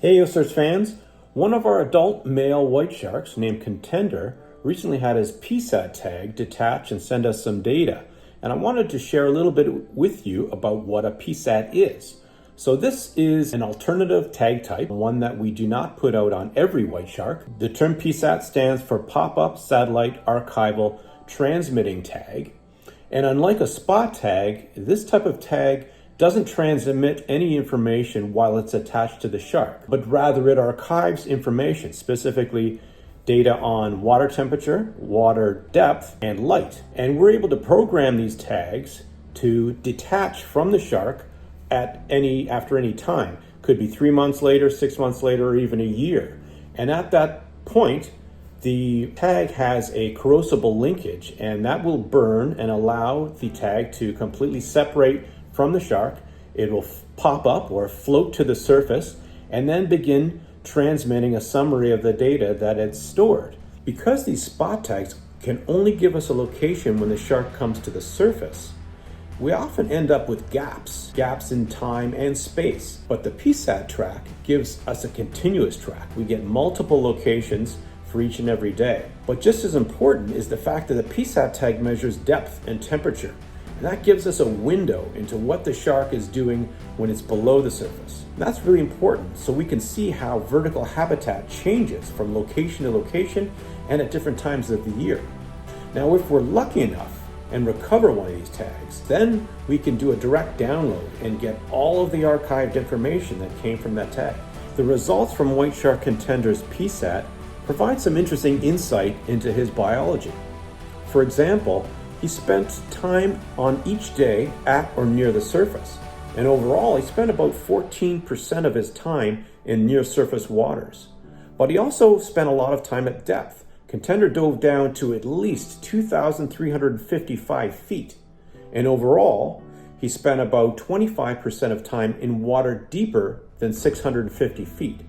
Hey OCEARCH'S fans, one of our adult male white sharks named Contender recently had his PSAT tag detach and send us some data. And I wanted to share a little bit with you about what a PSAT is. So this is an alternative tag type, one that we do not put out on every white shark. The term PSAT stands for Pop-Up Satellite Archival Transmitting Tag. And unlike a spot tag, this type of tag doesn't transmit any information while it's attached to the shark, but rather it archives information, specifically data on water temperature, water depth, and light. And we're able to program these tags to detach from the shark after any time. Could be 3 months later, 6 months later, or even a year. And at that point, the tag has a corrosible linkage, and that will burn and allow the tag to completely separate from the shark. It will pop up or float to the surface and then begin transmitting a summary of the data that it's stored. Because these spot tags can only give us a location when the shark comes to the surface, we often end up with gaps in time and space. But the PSAT track gives us a continuous track. We get multiple locations for each and every day. But just as important is the fact that the PSAT tag measures depth and temperature. And that gives us a window into what the shark is doing when it's below the surface. And that's really important so we can see how vertical habitat changes from location to location and at different times of the year. Now, if we're lucky enough and recover one of these tags, then we can do a direct download and get all of the archived information that came from that tag. The results from White Shark Contender's PSAT provide some interesting insight into his biology. For example, he spent time on each day at or near the surface. And overall, he spent about 14% of his time in near surface waters. But he also spent a lot of time at depth. Contender dove down to at least 2,355 feet. And overall, he spent about 25% of time in water deeper than 650 feet.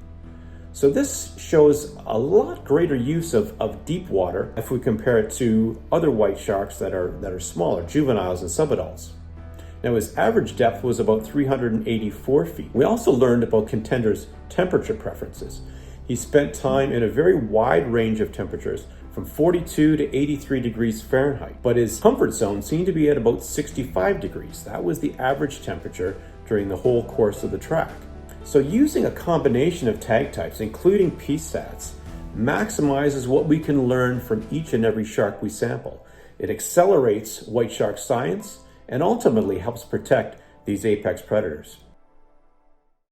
So this shows a lot greater use of deep water if we compare it to other white sharks that are smaller, juveniles and subadults. Now his average depth was about 384 feet. We also learned about Contender's temperature preferences. He spent time in a very wide range of temperatures from 42 to 83 degrees Fahrenheit, but his comfort zone seemed to be at about 65 degrees. That was the average temperature during the whole course of the track. So using a combination of tag types, including PSATs, maximizes what we can learn from each and every shark we sample. It accelerates white shark science and ultimately helps protect these apex predators.